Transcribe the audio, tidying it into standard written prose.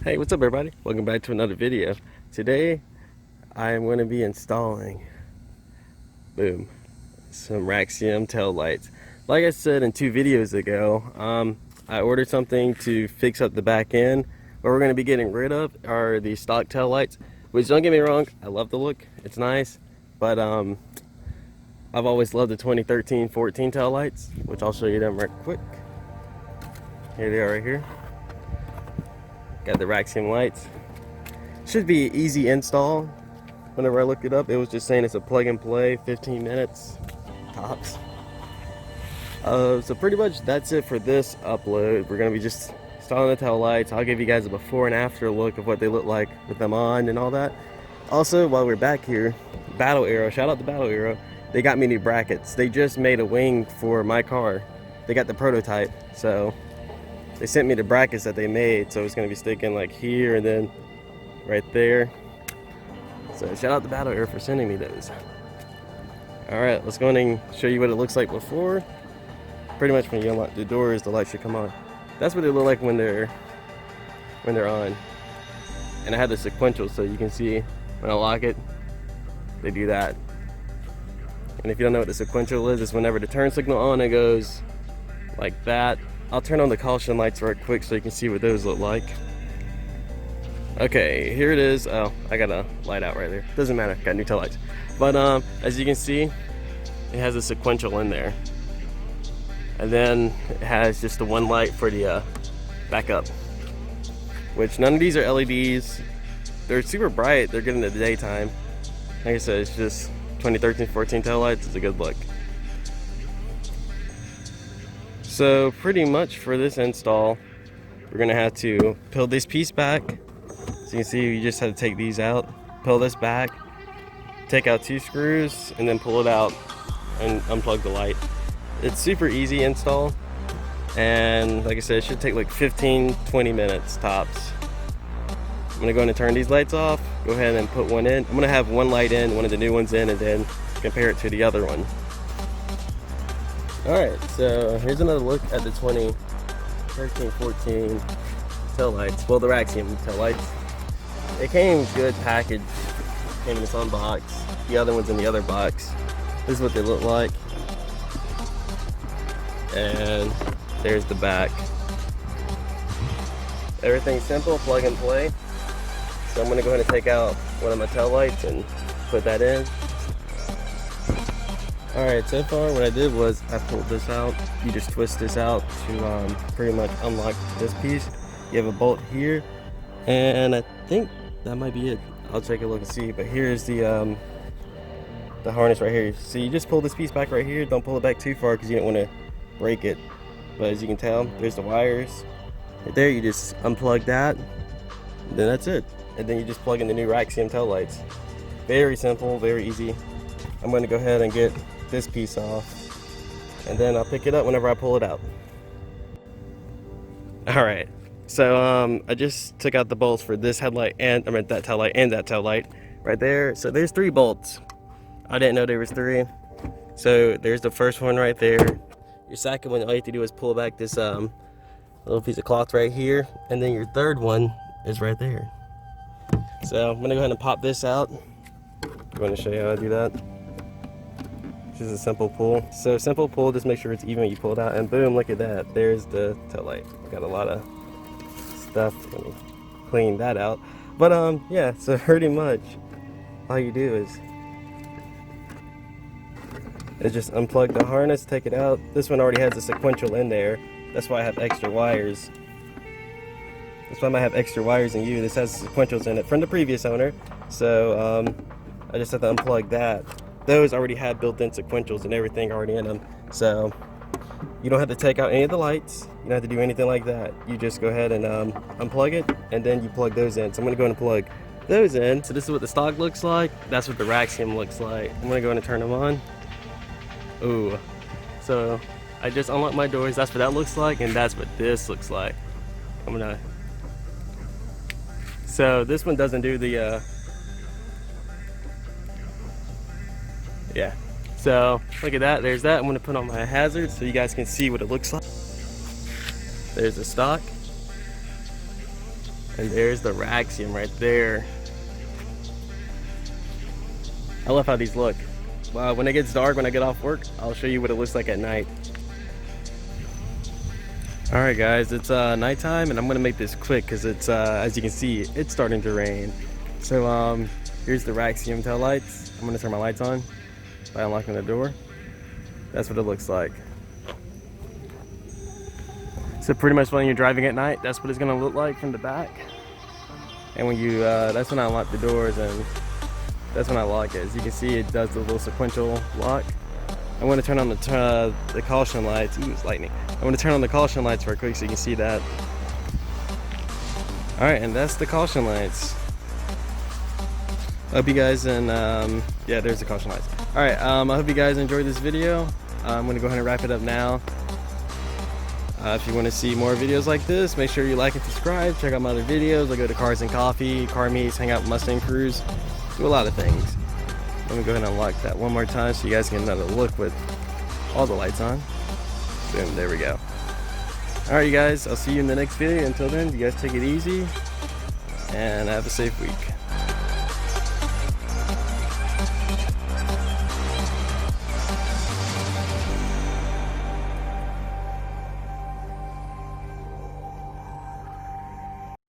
Hey, what's up everybody? Welcome back to another video. Today I am going to be installing some Raxiom tail lights. Like I said in 2 videos ago, I ordered something to fix up the back end. What we're going to be getting rid of are the stock tail lights, which, don't get me wrong, I love the look, it's nice, but I've always loved the 2013-14 tail lights, which I'll show you them right quick. Here they are right here. Got the Raxiom lights. Should be an easy install. Whenever I looked it up, it was just saying it's a plug and play, 15 minutes tops. So pretty much that's it for this upload. We're gonna be just installing the tail lights. I'll give you guys a before and after look of what they look like with them on and all that. Also, while we're back here, Battle Arrow, shout out to Battle Arrow. They got me new brackets. They just made a wing for my car. They got the prototype, so they sent me the brackets that they made, so it's going to be sticking like here and then right there. So shout out to Battle Air for sending me those. Alright, let's go and show you what it looks like before. Pretty much when you unlock the doors, the light should come on. That's what they look like when they're on. And I have the sequential, so you can see when I lock it, they do that. And if you don't know what the sequential is, it's whenever the turn signal on, it goes like that. I'll turn on the caution lights right quick so you can see what those look like. Okay, here it is. Oh, I got a light out right there. Doesn't matter, got new tail lights. But as you can see, it has a sequential in there. And then it has just the one light for the backup. Which none of these are LEDs. They're super bright, they're good in the daytime. Like I said, it's just 2013-14 tail lights. It's a good look. So pretty much for this install, we're gonna have to peel this piece back. So you can see you just have to take these out, peel this back, take out 2 screws, and then pull it out and unplug the light. It's super easy install, and like I said, it should take like 15-20 minutes tops. I'm gonna go ahead and turn these lights off, go ahead and put one in. I'm gonna have one light in, one of the new ones in, and then compare it to the other one. Alright, so here's another look at the 2013-14 tail lights. Well, the Raxiom tail lights. It came good packaged. Came in this one box. The other one's in the other box. This is what they look like. And there's the back. Everything's simple, plug and play. So I'm going to go ahead and take out one of my tail lights and put that in. Alright, so far what I did was I pulled this out. You just twist this out to pretty much unlock this piece. You have a bolt here, and I think that might be it. I'll take a look and see, but here's the harness right here. So you just pull this piece back right here. Don't pull it back too far because you don't want to break it. But as you can tell, there's the wires. Right there, you just unplug that, and then that's it. And then you just plug in the new Raxiom tail lights. Very simple, very easy. I'm going to go ahead and get this piece off, and then I'll pick it up whenever I pull it out. Alright, so I just took out the bolts for this headlight and that tail light and that tail light right there. So there's 3 bolts. I didn't know there was 3. So there's the first one right there. Your second one, all you have to do is pull back this little piece of cloth right here, and then your third one is right there. So I'm gonna go ahead and pop this out. I'm going to show you how to do that. This is a simple pull. So simple pull, just make sure it's even when you pull it out, and boom, look at that. There's the tail light. Got a lot of stuff. Let me clean that out. But yeah, so pretty much all you do is just unplug the harness, take it out. This one already has a sequential in there. That's why I have extra wires. That's why I might have extra wires in you. This has sequentials in it from the previous owner. So I just have to unplug that. Those already have built-in sequentials and everything already in them, so you don't have to take out any of the lights. You don't have to do anything like that. You just go ahead and unplug it, and then you plug those in. So I'm going to go ahead and plug those in. So this is what the stock looks like. That's what the Raxiom looks like. I'm going to go ahead and turn them on. Ooh, so I just unlocked my doors. That's what that looks like, and that's what this looks like. So this one doesn't do the yeah, so look at that. There's that. I'm going to put on my hazards so you guys can see what it looks like. There's the stock, And there's the Raxiom right there. I love how these look. When it gets dark, when I get off work, I'll show you what it looks like at night. Alright guys, it's nighttime and I'm gonna make this quick because it's as you can see, it's starting to rain. So here's the Raxiom tail lights. I'm gonna turn my lights on by unlocking the door. That's what it looks like. So pretty much when you're driving at night, that's what it's gonna look like from the back. And when you that's when I unlock the doors, and that's when I lock it. As you can see, it does the little sequential lock. I'm going to turn on the caution lights. Ooh, it's lightning. I'm going to turn on the caution lights real quick so you can see that. Alright, and that's the caution lights. I hope you guys, and yeah, there's the caution lights. Alright, I hope you guys enjoyed this video. I'm going to go ahead and wrap it up now. If you want to see more videos like this, make sure you like and subscribe. Check out my other videos. I go to Cars and Coffee, car meets, hang out with Mustang crews, do a lot of things. Let me go ahead and unlock that one more time so you guys can get another look with all the lights on. Boom, there we go. Alright you guys, I'll see you in the next video. Until then, you guys take it easy and have a safe week.